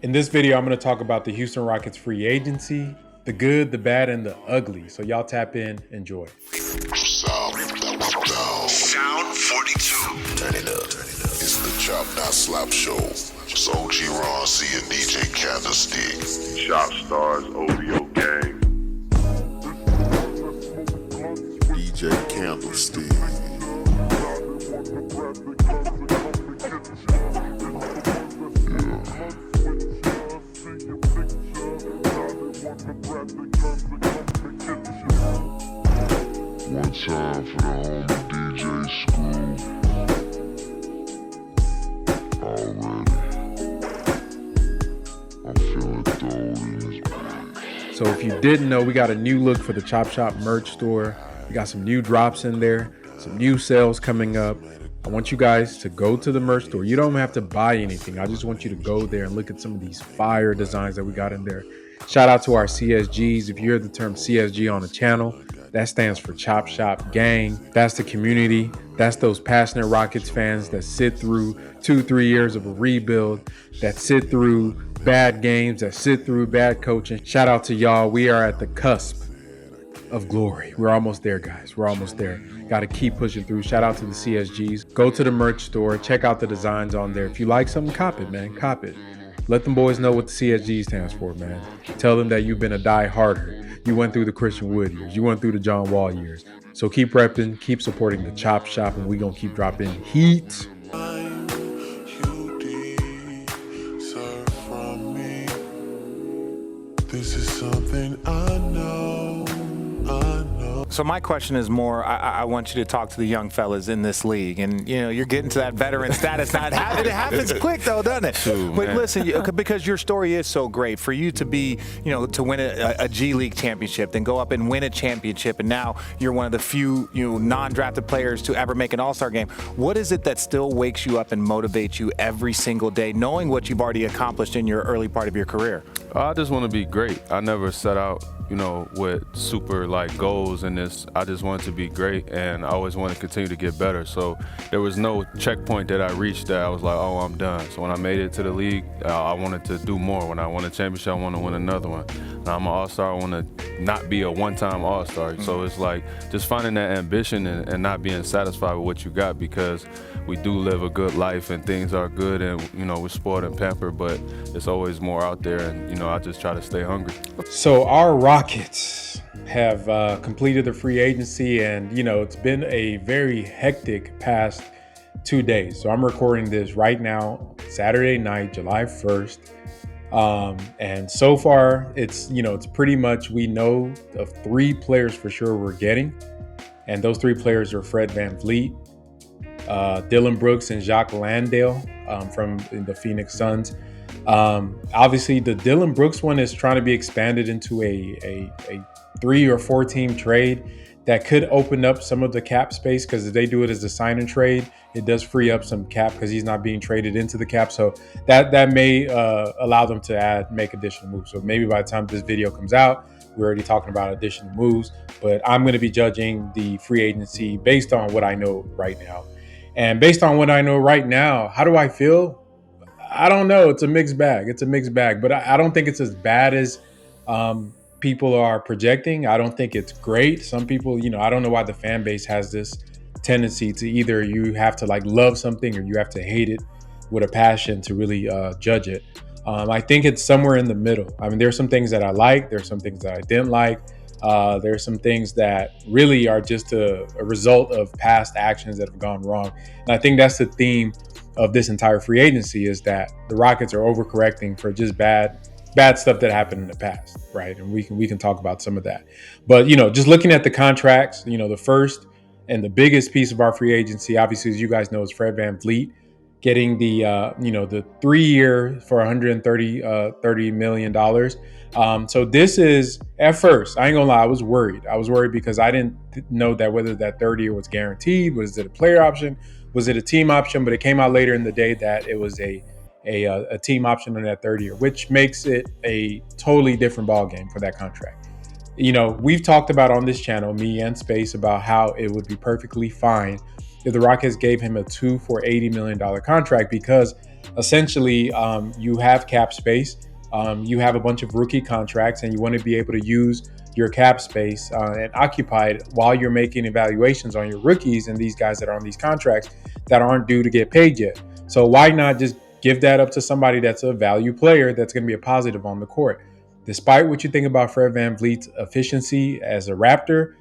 In this video, I'm going to talk about the Houston Rockets free agency, the good, the bad, and the ugly. So y'all tap in, enjoy. Sound 42. Turn it up. It's the Chop Not Slap Show. It's OG Ron C and DJ Candlestick. Shop Stars OVO Gang. DJ Candlestick. One time for the homie DJ Screw. Already. I'm feeling thrown in this bitch. So if you didn't know, we got a new look for the Chop Shop merch store. We got some new drops in there, some new sales coming up. I want you guys to go to the merch store. You don't have to buy anything. I just want you to go there and look at some of these fire designs that we got in there. Shout out to our CSGs. If you hear the term CSG on the channel, that stands for Chop Shop Gang. That's the community. That's those passionate Rockets fans that sit through 2-3 years of a rebuild, that sit through bad games, that sit through bad coaching. Shout out to y'all. We are at the cusp of glory. We're almost there, guys. We're almost there. Got to keep pushing through. Shout out to the CSGs. Go to the merch store. Check out the designs on there. If you like something, cop it, man. Cop it. Let them boys know what the CSG stands for, man. Tell them that you've been a die-harder. You went through the Christian Wood years. You went through the John Wall years. So keep repping, keep supporting the Chop Shop, and we're going to keep dropping heat. This is something I know. So my question is more, I want you to talk to the young fellas in this league. And, you know, you're getting to that veteran status now. It happens quick, though, doesn't it? But listen, because your story is so great. For you to be, you know, to win a G League championship, then go up and win a championship, and now you're one of the few, you know, non-drafted players to ever make an All-Star game. What is it that still wakes you up and motivates you every single day, knowing what you've already accomplished in your early part of your career? I just want to be great. I never set out, you know, with super like goals in this. I just wanted to be great, and I always want to continue to get better. So there was no checkpoint that I reached that I was like, oh, I'm done. So when I made it to the league, I wanted to do more. When I won a championship, I want to win another one. Now I'm an All-Star. I want to not be a one-time All-Star. So it's like just finding that ambition and not being satisfied with what you got, because we do live a good life and things are good, and you know, we're spoiled and pampered, but it's always more out there, and you know, I just try to stay hungry. So our Rockets have completed the free agency, and you know, it's been a very hectic past 2 days. So I'm recording this right now, Saturday night, July 1st. And so far it's, you know, it's pretty much, we know of 3 players for sure we're getting. And those 3 players are Fred VanVleet, Dylan Brooks, and Jacques Landell from the Phoenix Suns. Obviously the Dylan Brooks one is trying to be expanded into a 3 or 4 team trade that could open up some of the cap space, because if they do it as a sign and trade, it does free up some cap because he's not being traded into the cap. So that may allow them to make additional moves. So maybe by the time this video comes out, we're already talking about additional moves, but I'm going to be judging the free agency based on what I know right now. And based on what I know right now, how do I feel? I don't know. It's a mixed bag. But I don't think it's as bad as people are projecting. I don't think it's great. Some people, you know, I don't know why the fan base has this tendency to either you have to like love something or you have to hate it with a passion to really judge it. I think it's somewhere in the middle. I mean, there's some things that I like. There's some things that I didn't like. There's some things that really are just a result of past actions that have gone wrong. And I think that's the theme of this entire free agency, is that the Rockets are overcorrecting for just bad stuff that happened in the past, right? And we can talk about some of that. But, you know, just looking at the contracts, you know, the first and the biggest piece of our free agency, obviously, as you guys know, is Fred VanVleet getting the the 3-year for $130 million. So this is, at first, I ain't gonna lie, I was worried because I didn't know that whether that 30-year was guaranteed. Was it a player option? Was it a team option? But it came out later in the day that it was a team option on that 30-year, which makes it a totally different ballgame for that contract. You know, we've talked about on this channel, me and Space, about how it would be perfectly fine if the Rockets gave him a 2 for $80 million contract, because essentially you have cap space. You have a bunch of rookie contracts, and you want to be able to use your cap space and occupy it while you're making evaluations on your rookies and these guys that are on these contracts that aren't due to get paid yet. So why not just give that up to somebody that's a value player that's going to be a positive on the court? Despite what you think about Fred VanVleet's efficiency as a Raptor,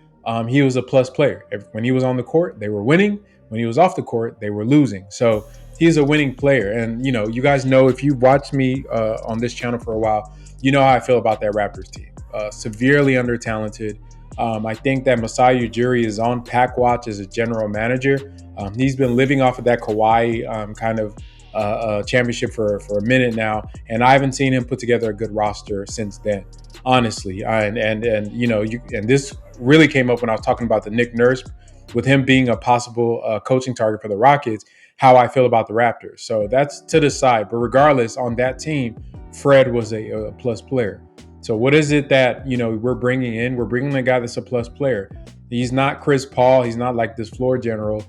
he was a plus player. When he was on the court, they were winning. When he was off the court, they were losing. So he's a winning player. And, you guys know, if you've watched me on this channel for a while, you know how I feel about that Raptors team. Severely under-talented. I think that Masai Ujiri is on pack watch as a general manager. He's been living off of that Kawhi kind of championship for a minute now, and I haven't seen him put together a good roster since then, honestly. And this really came up when I was talking about the Nick Nurse, with him being a possible coaching target for the Rockets, how I feel about the Raptors. So that's to the side. But regardless, on that team, Fred was a plus player. So what is it that we're bringing in? We're bringing a guy that's a plus player. He's not Chris Paul. He's not like this floor general,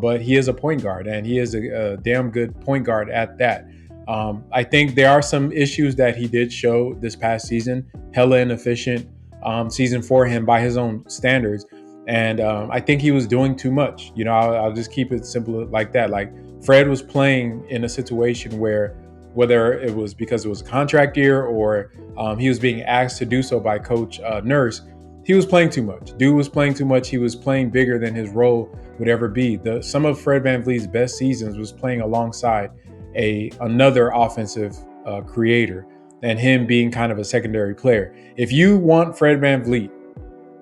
but he is a point guard, and he is a damn good point guard at that. I think there are some issues that he did show this past season. Hella inefficient season for him by his own standards. And I think he was doing too much. I'll just keep it simple like that. Like, Fred was playing in a situation where, whether it was because it was a contract year or he was being asked to do so by Coach Nurse, he was playing too much. Dude was playing too much. He was playing bigger than his role would ever be. Some of Fred VanVleet's best seasons was playing alongside another offensive creator, and him being kind of a secondary player. If you want Fred VanVleet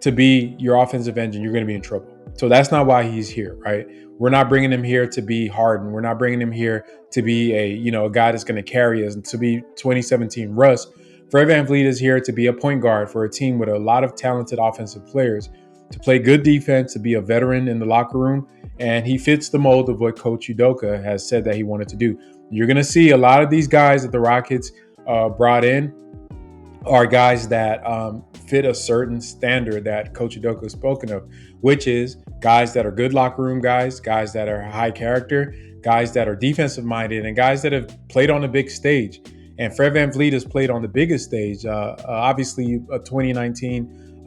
to be your offensive engine, you're going to be in trouble. So that's not why he's here, right? We're not bringing him here to be Harden. We're not bringing him here to be a guy that's going to carry us and to be 2017 Russ. Fred VanVleet is here to be a point guard for a team with a lot of talented offensive players, to play good defense, to be a veteran in the locker room, and he fits the mold of what Coach Udoka has said that he wanted to do. You're going to see a lot of these guys that the Rockets brought in are guys that fit a certain standard that Coach Udoka has spoken of, which is guys that are good locker room guys that are high character, guys that are defensive minded, and guys that have played on the big stage. And Fred VanVleet has played on the biggest stage, obviously a 2019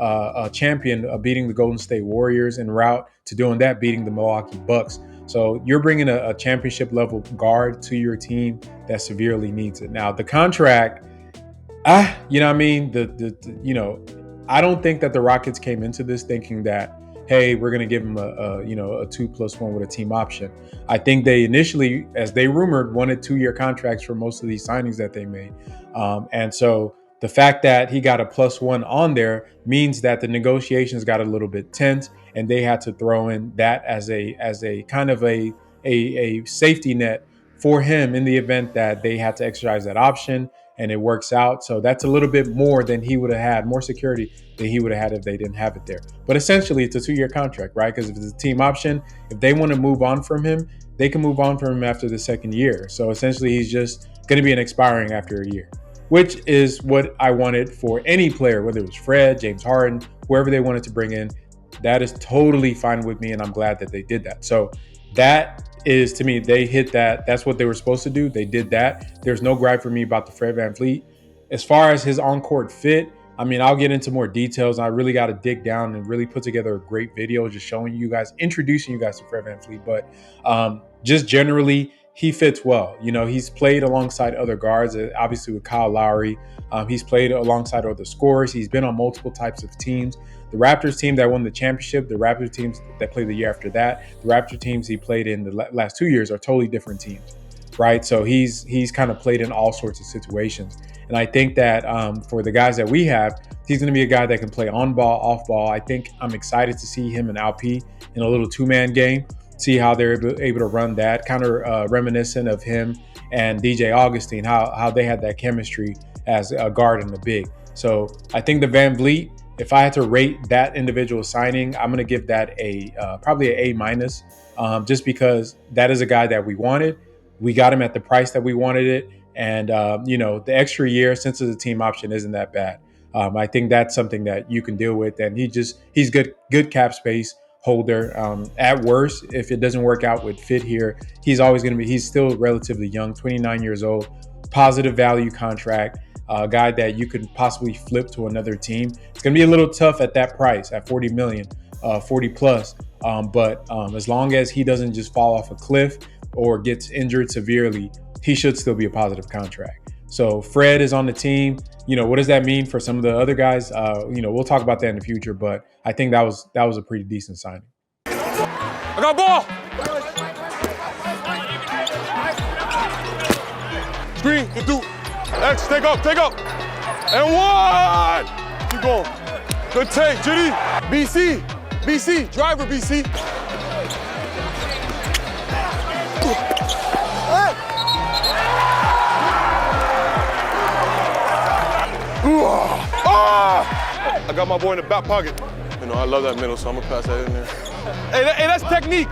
champion, beating the Golden State Warriors en route to doing that, beating the Milwaukee Bucks. So you're bringing a championship level guard to your team that severely needs it. Now, the contract, I don't think that the Rockets came into this thinking that, hey, we're going to give him a 2+1 with a team option. I think they initially, as they rumored, wanted 2-year contracts for most of these signings that they made. And so the fact that he got a +1 on there means that the negotiations got a little bit tense, and they had to throw in that as a kind of a safety net for him in the event that they had to exercise that option and it works out. So that's a little bit more than he would have had, more security than he would have had if they didn't have it there. But essentially, it's a 2-year contract, right? Because if it's a team option, if they want to move on from him, they can move on from him after the second year. So essentially, he's just going to be an expiring after a year, which is what I wanted for any player, whether it was Fred, James Harden, whoever they wanted to bring in. That is totally fine with me, and I'm glad that they did that. So that is, to me, they hit that. That's what they were supposed to do. They did that. There's no gripe for me about the Fred VanVleet. As far as his on-court fit, I mean, I'll get into more details. I really got to dig down and really put together a great video just showing you guys, introducing you guys to Fred VanVleet. But just generally, he fits well. He's played alongside other guards, obviously with Kyle Lowry. He's played alongside other scorers. He's been on multiple types of teams. The Raptors team that won the championship, the Raptors teams that played the year after that, the Raptors teams he played in the last 2 years are totally different teams, right? So he's kind of played in all sorts of situations. And I think that for the guys that we have, he's going to be a guy that can play on ball, off ball. I think I'm excited to see him and Alp in a little 2-man game, see how they're able to run that, kind of reminiscent of him and DJ Augustine, how they had that chemistry as a guard and a big. So I think the VanVleet, if I had to rate that individual signing, I'm going to give that probably an A-, just because that is a guy that we wanted. We got him at the price that we wanted it. And, the extra year, since it's a team option, isn't that bad. I think that's something that you can deal with. And he's good cap space, holder. At worst, if it doesn't work out with fit here, he's always going to be, he's still relatively young, 29 years old, positive value contract, a guy that you could possibly flip to another team. It's going to be a little tough at that price, at 40 million, 40 plus. But as long as he doesn't just fall off a cliff or gets injured severely, he should still be a positive contract. So Fred is on the team. What does that mean for some of the other guys? We'll talk about that in the future, but I think that was a pretty decent signing. I got ball. Screen, good dude. X, take up. And one. Keep going. Good take, Jitty. BC, driver BC. I got my boy in the back pocket. I love that middle, so I'm gonna pass that in there. Hey, that's technique.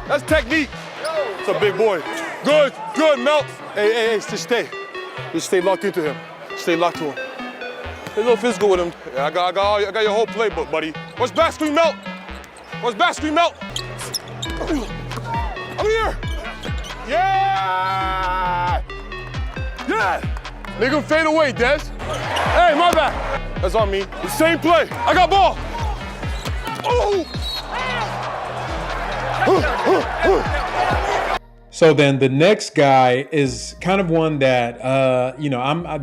That's technique. It's a big boy. Good, Melt. Hey, just stay locked into him. Stay locked to him. Get a little physical with him. I got your whole playbook, buddy. What's back screen, Melt? I'm here. Yeah. Nigga, fade away, Des. Hey, my bad. That's on me. The same play. I got ball. So then the next guy is kind of one that,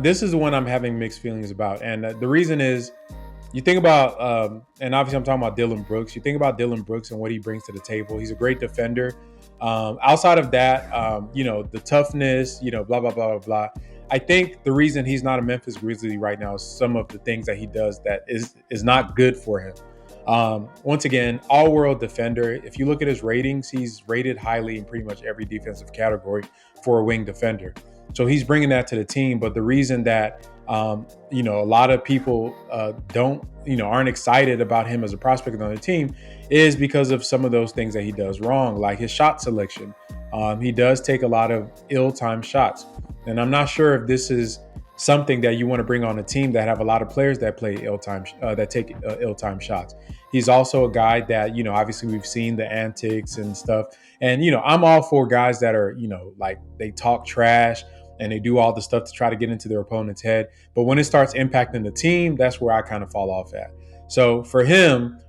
this is the one I'm having mixed feelings about. And the reason is, you think about, and obviously I'm talking about Dillon Brooks. You think about Dillon Brooks and what he brings to the table. He's a great defender. Outside of that, the toughness, blah, blah, blah, blah, blah. I think the reason he's not a Memphis Grizzly right now is some of the things that he does that is not good for him. Once again, all-world defender. If you look at his ratings, he's rated highly in pretty much every defensive category for a wing defender. So he's bringing that to the team. But the reason that, a lot of people aren't excited about him as a prospect on the team is because of some of those things that he does wrong, like his shot selection. He does take a lot of ill-timed shots. And I'm not sure if this is something that you want to bring on a team that have a lot of players that play that take ill-timed shots. He's also a guy that, obviously we've seen the antics and stuff. And, I'm all for guys that are, like they talk trash and they do all the stuff to try to get into their opponent's head. But when it starts impacting the team, that's where I kind of fall off at. So for him,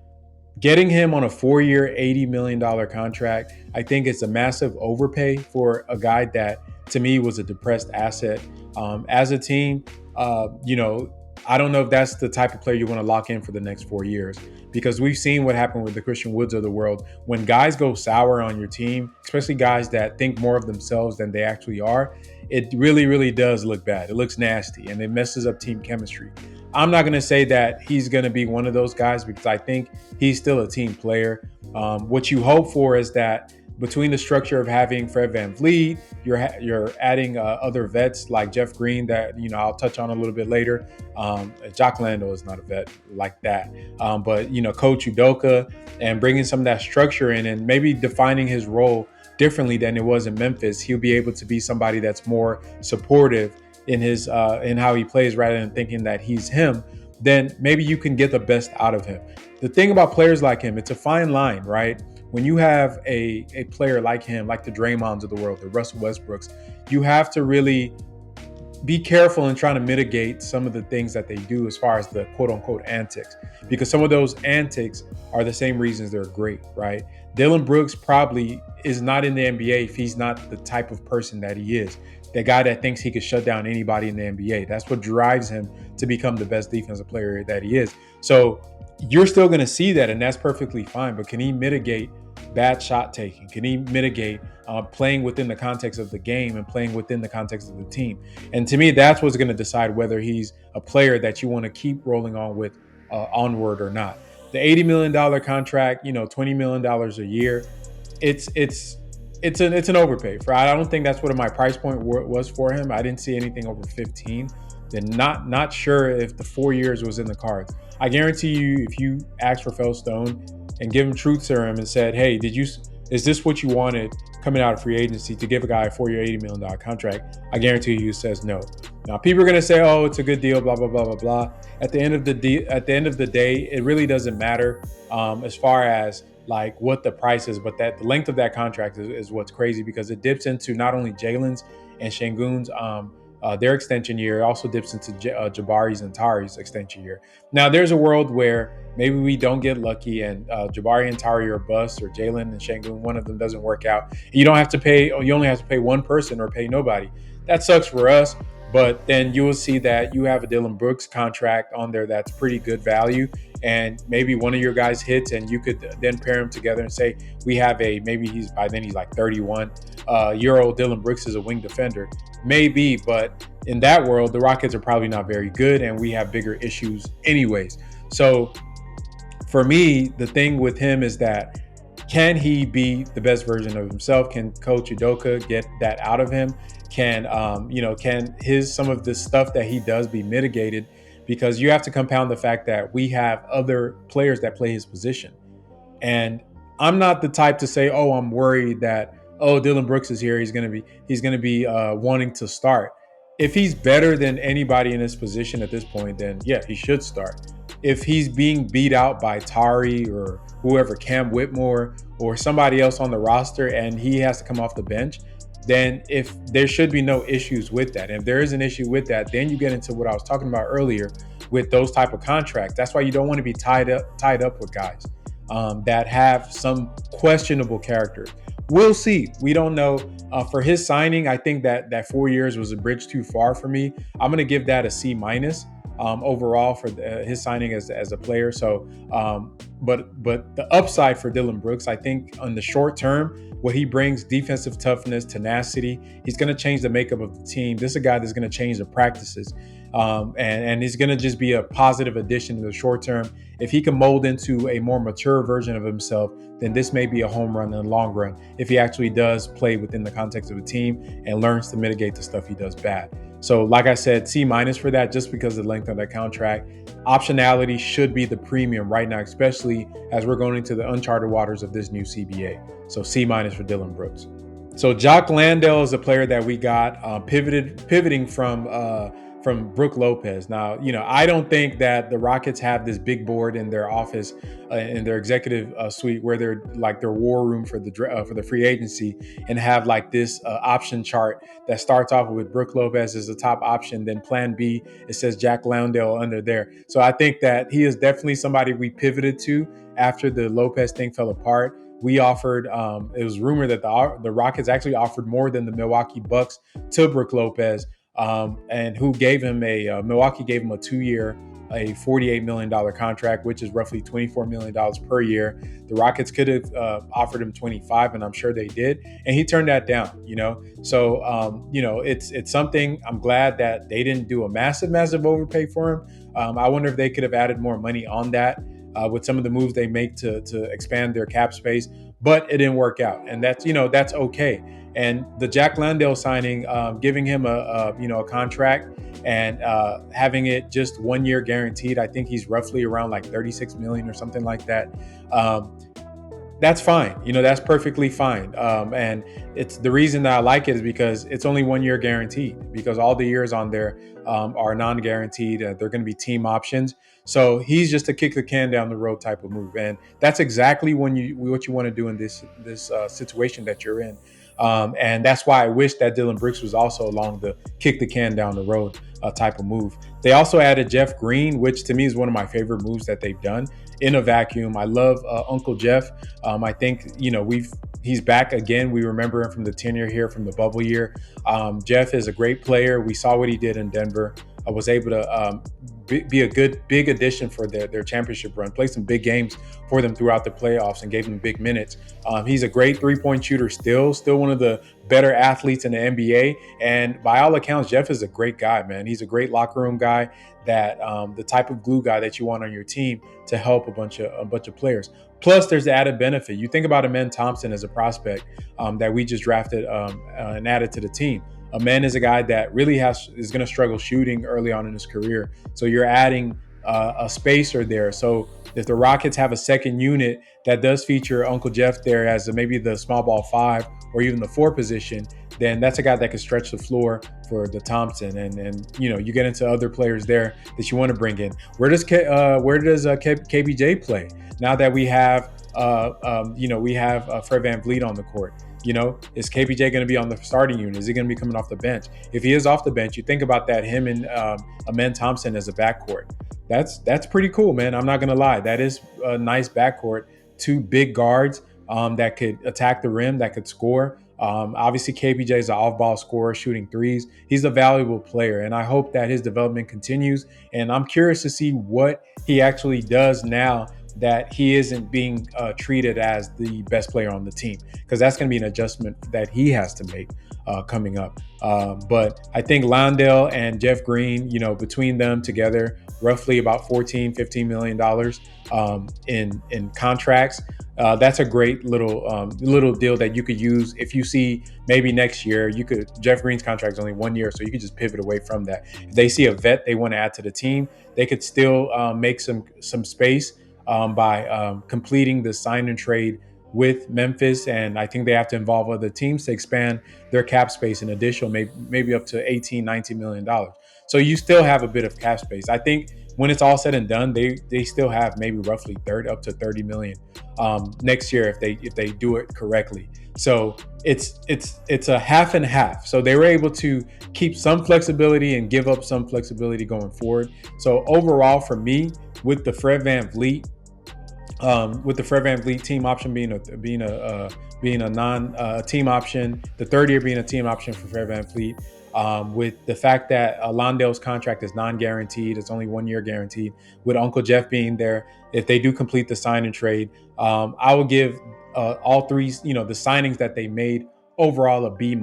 getting him on a 4-year, $80 million contract, I think it's a massive overpay for a guy that, to me, was a depressed asset. As a team, I don't know if that's the type of player you want to lock in for the next 4 years, because we've seen what happened with the Christian Woods of the world. When guys go sour on your team, especially guys that think more of themselves than they actually are, it really, really does look bad. It looks nasty and it messes up team chemistry. I'm not going to say that he's going to be one of those guys because I think he's still a team player. What you hope for is that between the structure of having Fred VanVleet, you're adding other vets like Jeff Green that, I'll touch on a little bit later. Jock Landell is not a vet like that. But, Coach Udoka, and bringing some of that structure in and maybe defining his role differently than it was in Memphis, he'll be able to be somebody that's more supportive in his in how he plays rather than thinking that he's him. Then maybe you can get the best out of him. The thing about players like him, it's a fine line, right? When you have a player like him, like the Draymonds of the world, the Russell Westbrooks, you have to really be careful in trying to mitigate some of the things that they do as far as the quote unquote antics, because some of those antics are the same reasons they're great, right? Dillon Brooks probably is not in the NBA if he's not the type of person that he is. The guy that thinks he could shut down anybody in the NBA. That's what drives him to become the best defensive player that he is. So you're still going to see that, and that's perfectly fine. But can he mitigate bad shot taking? Can he mitigate playing within the context of the game and playing within the context of the team? And to me, that's what's going to decide whether he's a player that you want to keep rolling on with onward or not. The $80 million contract, $20 million a year, it's an overpay. I don't think that's what my price point was for him. I didn't see anything over 15. Then not sure if the 4 years was in the cards. I guarantee you, if you asked Rafael Stone and give him truth serum and said, "Hey, is this what you wanted coming out of free agency to give a guy a 4-year, $80 million contract, I guarantee you he says no. Now, people are going to say, oh, it's a good deal, blah, blah, blah, blah, blah. At the end of the day, it really doesn't matter as far as like what the price is, but that the length of that contract is what's crazy, because it dips into not only Jalen's and Sengun's their extension year, it also dips into Jabari's and Tari's extension year. Now, there's a world where maybe we don't get lucky and Jabari and Tari are bust, or Jalen and Sengun, one of them doesn't work out. You don't have to pay, or you only have to pay one person or pay nobody. That sucks for us. But then you will see that you have a Dillon Brooks contract on there that's pretty good value, and maybe one of your guys hits, and you could then pair them together and say we have maybe he's like 31-year-old Dillon Brooks is a wing defender, maybe. But in that world, the Rockets are probably not very good, and we have bigger issues anyways. So for me, the thing with him is that, can he be the best version of himself? Can Coach Udoka get that out of him? Can some of the stuff that he does be mitigated? Because you have to compound the fact that we have other players that play his position. And I'm not the type to say, oh, I'm worried that, oh, Dillon Brooks is here, he's gonna be wanting to start. If he's better than anybody in his position at this point, then yeah, he should start. If he's being beat out by Tari or whoever, Cam Whitmore or somebody else on the roster, and he has to come off the bench, then if there should be no issues with that. And if there is an issue with that, then you get into what I was talking about earlier with those type of contracts. That's why you don't want to be tied up with guys that have some questionable character. We'll see. We don't know. For his signing, I think that 4 years was a bridge too far for me. I'm going to give that a C- overall for his signing as a player. So, but the upside for Dillon Brooks, I think on the short term, what he brings, defensive toughness, tenacity, he's going to change the makeup of the team. This is a guy that's going to change the practices. And he's going to just be a positive addition in the short term. If he can mold into a more mature version of himself, then this may be a home run in the long run if he actually does play within the context of a team and learns to mitigate the stuff he does bad. So like I said, C- for that, just because of the length of that contract. Optionality should be the premium right now, especially as we're going into the uncharted waters of this new CBA. So C- for Dillon Brooks. So Jock Landell is a player that we got pivoting from Brook Lopez. Now, I don't think that the Rockets have this big board in their office, in their executive suite, where they're like their war room for the free agency, and have like this option chart that starts off with Brook Lopez as the top option. Then plan B, it says Jack Landell under there. So I think that he is definitely somebody we pivoted to after the Lopez thing fell apart. We offered, it was rumored that the Rockets actually offered more than the Milwaukee Bucks to Brook Lopez. And who gave him Milwaukee gave him a 2-year, a $48 million contract, which is roughly $24 million per year. The Rockets could have offered him 25, and I'm sure they did. And he turned that down, So, it's something. I'm glad that they didn't do a massive overpay for him. I wonder if they could have added more money on that with some of the moves they make to expand their cap space, but it didn't work out. And that's okay. And the Jack Landell signing, giving him a contract and having it just 1 year guaranteed. I think he's roughly around like 36 million or something like that. That's fine. That's perfectly fine. And it's the reason that I like it is because it's only 1 year guaranteed, because all the years on there are non-guaranteed. They're going to be team options. So he's just a kick the can down the road type of move. And that's exactly what you want to do in this situation that you're in. And that's why I wish that Dillon Brooks was also along the kick the can down the road type of move. They also added Jeff Green, which to me is one of my favorite moves that they've done in a vacuum. I love Uncle Jeff. I think, he's back again. We remember him from the tenure here from the bubble year. Jeff is a great player. We saw what he did in Denver. I was able to be a good big addition for their championship run, play some big games for them throughout the playoffs and gave them big minutes. He's a great 3-point shooter still one of the better athletes in the NBA. And by all accounts, Jeff is a great guy, man. He's a great locker room guy, that the type of glue guy that you want on your team to help a bunch of players. Plus, there's the added benefit. You think about Amen Thompson as a prospect that we just drafted and added to the team. Amen is a guy that really is going to struggle shooting early on in his career. So you're adding a spacer there. So if the Rockets have a second unit that does feature Uncle Jeff there as maybe the small ball 5 or even the 4 position, then that's a guy that can stretch the floor for the Thompson. And you get into other players there that you want to bring in. Where does KBJ play now that we have Fred VanVleet on the court? Is KBJ going to be on the starting unit? Is he going to be coming off the bench? If he is off the bench, you think about that, him and Amen Thompson as a backcourt. That's pretty cool, man. I'm not going to lie. That is a nice backcourt. 2 big guards that could attack the rim, that could score. Obviously, KBJ is an off-ball scorer, shooting threes. He's a valuable player, and I hope that his development continues. And I'm curious to see what he actually does now that he isn't being treated as the best player on the team, because that's going to be an adjustment that he has to make coming up. But I think Landell and Jeff Green, between them together, roughly about $14-15 million in contracts. That's a great little deal that you could use if you see maybe next year. Jeff Green's contract is only 1 year, so you could just pivot away from that. If they see a vet they want to add to the team, they could still make some space by completing the sign and trade with Memphis, and I think they have to involve other teams to expand their cap space an additional maybe up to $18-19 million. So you still have a bit of cap space. I think when it's all said and done, they still have maybe roughly up to $30 million next year if they do it correctly. So it's a half and half. So they were able to keep some flexibility and give up some flexibility going forward. So overall, for me, with the Fred VanVleet team option being a non-team option, the third year being a team option for Fred VanVleet, with the fact that Landell's contract is non-guaranteed, it's only 1 year guaranteed, with Uncle Jeff being there, if they do complete the sign and trade, I will give all three, the signings that they made overall a B- in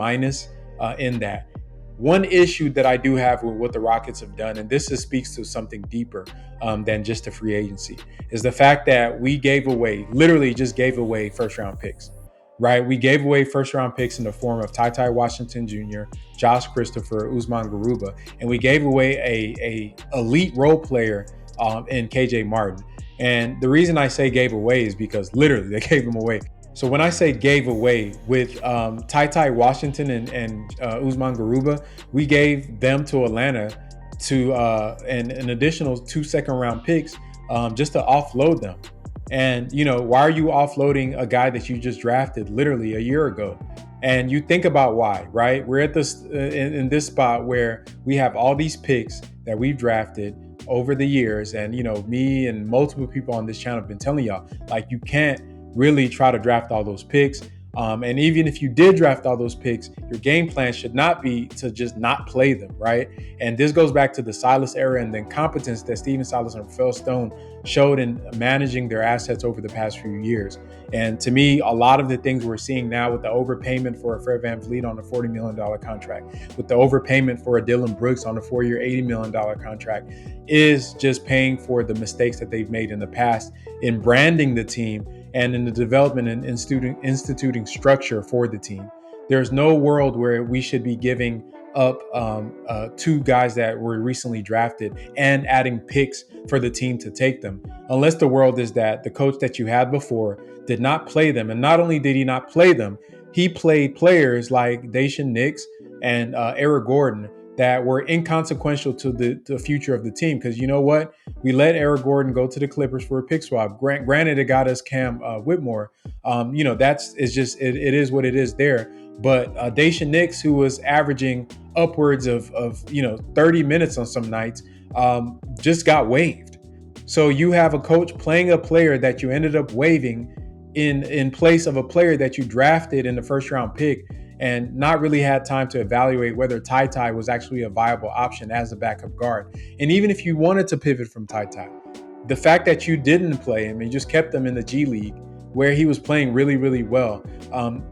that. One issue that I do have with what the Rockets have done, and this speaks to something deeper than just a free agency, is the fact that we literally just gave away first-round picks, right? We gave away first-round picks in the form of Ty Washington Jr., Josh Christopher, Usman Garuba, and we gave away a elite role player in KJ Martin. And the reason I say gave away is because literally they gave him away. So when I say gave away, with Ty Washington and Usman Garuba, we gave them to Atlanta to an additional 2 second-round picks just to offload them. And, why are you offloading a guy that you just drafted literally a year ago? And you think about why, right? We're at this in this spot where we have all these picks that we've drafted over the years. And, me and multiple people on this channel have been telling y'all, like, you can't really try to draft all those picks. And even if you did draft all those picks, your game plan should not be to just not play them, right? And this goes back to the Silas era and the incompetence that Stephen Silas and Phil Stone showed in managing their assets over the past few years. And to me, a lot of the things we're seeing now with the overpayment for a Fred VanVleet on a $40 million contract, with the overpayment for a Dylan Brooks on a 4-year, $80 million contract, is just paying for the mistakes that they've made in the past in branding the team and in the development and instituting structure for the team. There's no world where we should be giving up 2 guys that were recently drafted and adding picks for the team to take them, unless the world is that the coach that you had before did not play them. And not only did he not play them, he played players like Daishen Nix and Eric Gordon that were inconsequential to the future of the team. Because you know what? We let Eric Gordon go to the Clippers for a pick swap. Granted, it got us Cam Whitmore. It is what it is there. But Daishen Nix, who was averaging upwards of 30 minutes on some nights, just got waived. So you have a coach playing a player that you ended up waiving in place of a player that you drafted in the first round pick, and not really had time to evaluate whether Ty was actually a viable option as a backup guard. And even if you wanted to pivot from Ty, the fact that you didn't play him and just kept him in the G League where he was playing really, really well,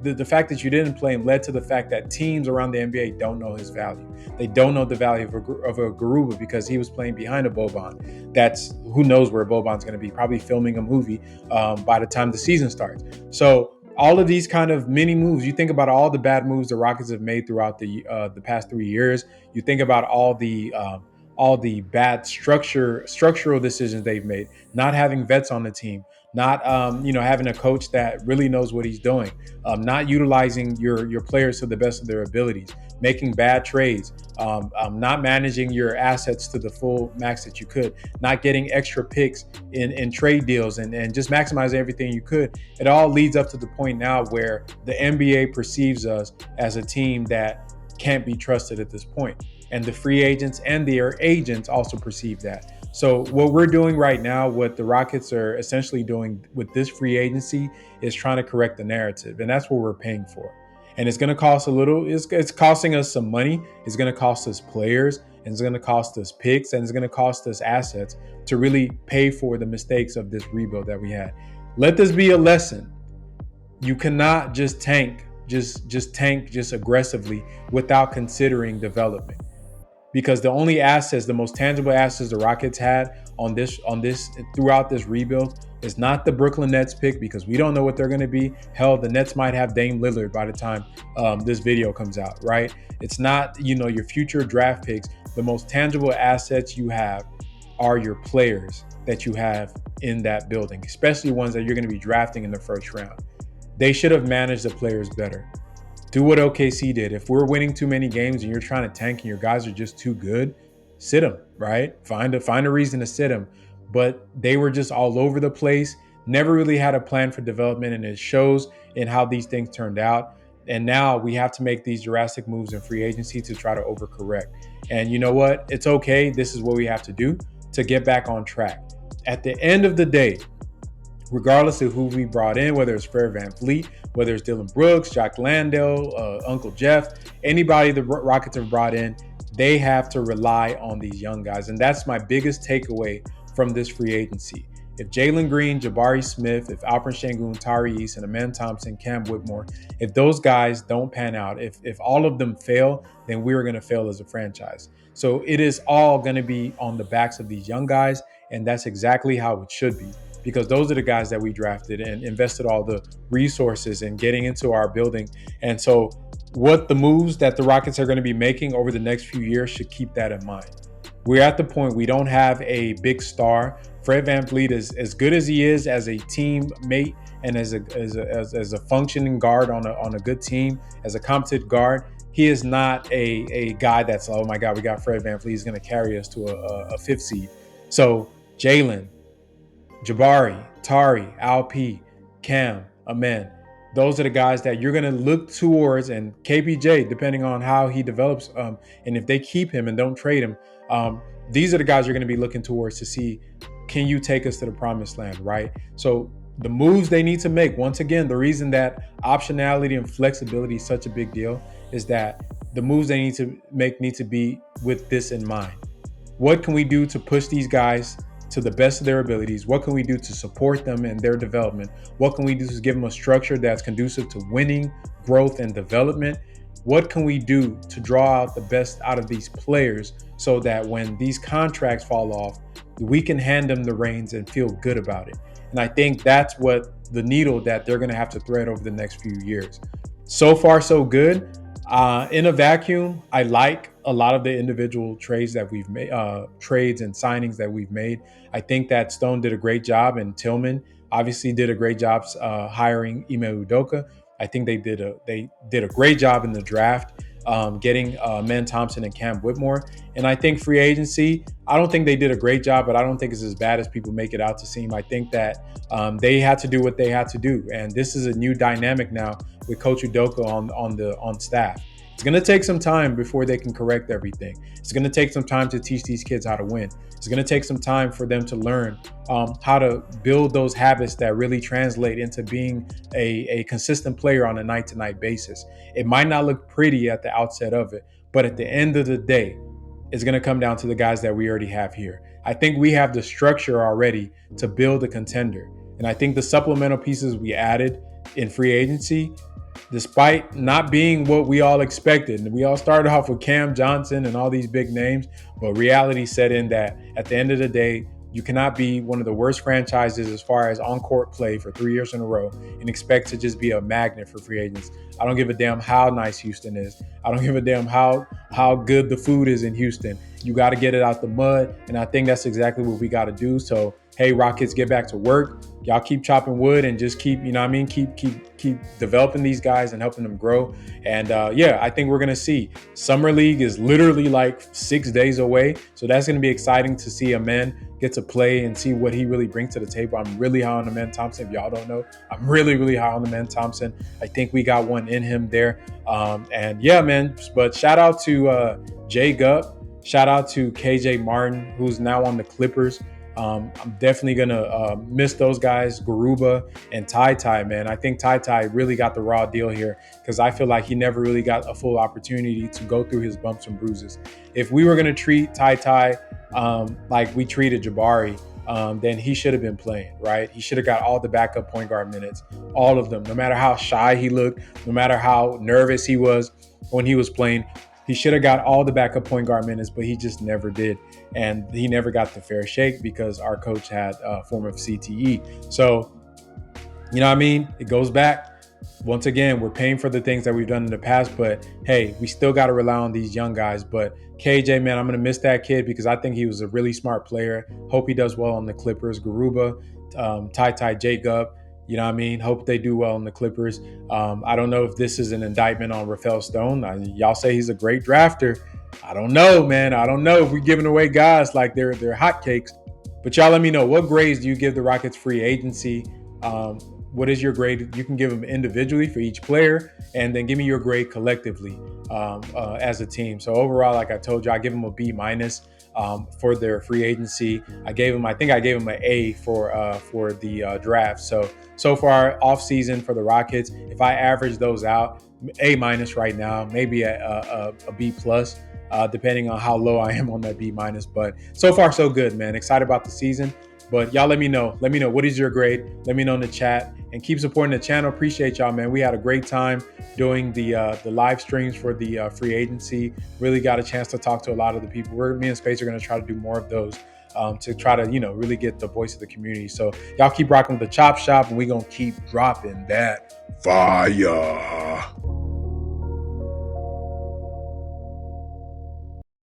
the fact that you didn't play him led to the fact that teams around the NBA don't know his value. They don't know the value of a Garuba because he was playing behind a Boban. That's who knows where Boban's going to be, probably filming a movie by the time the season starts. So all of these kind of mini moves, you think about all the bad moves the Rockets have made throughout the past 3 years. You think about all the all the bad structural decisions they've made, not having vets on the team, not having a coach that really knows what he's doing, not utilizing your players to the best of their abilities, making bad trades, not managing your assets to the full max that you could, not getting extra picks in trade deals, and just maximizing everything you could. It all leads up to the point now where the NBA perceives us as a team that can't be trusted at this point. And the free agents and their agents also perceive that. So what we're doing right now, what the Rockets are essentially doing with this free agency, is trying to correct the narrative. And that's what we're paying for. And it's going to cost a little, it's costing us some money. It's going to cost us players, and it's going to cost us picks, and it's going to cost us assets to really pay for the mistakes of this rebuild that we had. Let this be a lesson. You cannot just tank aggressively without considering development. Because the only assets, the most tangible assets the Rockets had on this throughout this rebuild is not the Brooklyn Nets pick, because we don't know what they're going to be. Hell, the Nets might have Dame Lillard by the time this video comes out, right? It's not, your future draft picks. The most tangible assets you have are your players that you have in that building, especially ones that you're going to be drafting in the first round. They should have managed the players better. Do what OKC did. If we're winning too many games and you're trying to tank and your guys are just too good, sit them, right? Find a reason to sit them. But they were just all over the place, never really had a plan for development, and it shows in how these things turned out. And now we have to make these drastic moves in free agency to try to overcorrect. And you know what? It's okay. This is what we have to do to get back on track. At the end of the day, regardless of who we brought in, whether it's Fred VanVleet, whether it's Dylan Brooks, Jock Landell, Uncle Jeff, anybody the Rockets have brought in, they have to rely on these young guys. And that's my biggest takeaway from this free agency. If Jalen Green, Jabari Smith, if Alperen Sengun, Tari, Eason, Amen Thompson, Cam Whitmore, if those guys don't pan out, if all of them fail, then we're going to fail as a franchise. So it is all going to be on the backs of these young guys, and that's exactly how it should be. Because those are the guys that we drafted and invested all the resources in getting into our building. And so what the moves that the Rockets are going to be making over the next few years should keep that in mind. We're at the point we don't have a big star. Fred VanVleet is as good as he is as a teammate and as a functioning guard on a good team, as a competent guard. He is not a guy that's, oh my God, we got Fred VanVleet. He's going to carry us to a fifth seed. So Jalen, Jabari, Tari, Alp, Cam, Amen. Those are the guys that you're going to look towards, and KPJ, depending on how he develops, and if they keep him and don't trade him, these are the guys you're going to be looking towards to see, can you take us to the promised land, right? So the moves they need to make, once again, the reason that optionality and flexibility is such a big deal is that the moves they need to make need to be with this in mind. What can we do to push these guys to the best of their abilities? What can we do to support them in their development? What can we do to give them a structure that's conducive to winning, growth, and development? What can we do to draw out the best out of these players so that when these contracts fall off, we can hand them the reins and feel good about it? And I think that's what the needle that they're going to have to thread over the next few years. So far, so good. In a vacuum, I like a lot of the individual trades that we've made, trades and signings that we've made. I think that Stone did a great job, and Tillman obviously did a great job hiring Ime Udoka. I think they did a great job in the draft, getting Men Thompson and Cam Whitmore. And I think free agency, I don't think they did a great job, but I don't think it's as bad as people make it out to seem. I think that they had to do what they had to do, and this is a new dynamic now with Coach Udoka on staff. It's going to take some time before they can correct everything. It's going to take some time to teach these kids how to win. It's going to take some time for them to learn how to build those habits that really translate into being a consistent player on a night-to-night basis. It might not look pretty at the outset of it, but at the end of the day, it's going to come down to the guys that we already have here. I think we have the structure already to build a contender. And I think the supplemental pieces we added in free agency, despite not being what we all expected, and we all started off with Cam Johnson and all these big names, but reality set in that at the end of the day, You cannot be one of the worst franchises as far as on-court play for 3 years in a row and expect to just be a magnet for free agents. I don't give a damn how nice Houston is. I don't give a damn how good the food is in Houston. You got to get it out the mud, and I think that's exactly what we got to do. So, hey, Rockets, get back to work. Y'all keep chopping wood and just keep, keep developing these guys and helping them grow. And I think we're going to see. Summer League is literally like 6 days away. So that's going to be exciting to see a man get to play and see what he really brings to the table. I'm really high on the man Thompson. If y'all don't know, I'm really, really high on the man Thompson. I think we got one in him there. Man, but shout out to Jay Gupp. Shout out to KJ Martin, who's now on the Clippers. I'm definitely going to miss those guys, Garuba and Ty, man. I think Ty really got the raw deal here because I feel like he never really got a full opportunity to go through his bumps and bruises. If we were going to treat Ty like we treated Jabari, then he should have been playing, right? He should have got all the backup point guard minutes, all of them, no matter how shy he looked, no matter how nervous he was when he was playing. He should have got all the backup point guard minutes, but he just never did. And he never got the fair shake because our coach had a form of CTE. So, it goes back. Once again, we're paying for the things that we've done in the past, but hey, we still got to rely on these young guys. But KJ, man, I'm going to miss that kid because I think he was a really smart player. Hope he does well on the Clippers. Garuba, Ty, Jacob. Hope they do well in the Clippers. I don't know if this is an indictment on Rafael Stone. Y'all say he's a great drafter. I don't know, man. I don't know if we're giving away guys like they're hotcakes. But y'all let me know, what grades do you give the Rockets free agency? What is your grade? You can give them individually for each player, and then give me your grade collectively as a team. So overall, like I told you, I give them a B- for their free agency. I think I gave them an A for the draft. So far off season for the Rockets, if I average those out, A- right now, maybe a B+, depending on how low I am on that B-. But so far so good, man. Excited about the season. But y'all let me know what is your grade. Let me know in the chat and keep supporting the channel. Appreciate y'all, man. We had a great time doing the live streams for the free agency. Really got a chance to talk to a lot of the people. Me and Space are going to try to do more of those to try to, really get the voice of the community. So y'all keep rocking with the Chop Shop, and we're going to keep dropping that fire.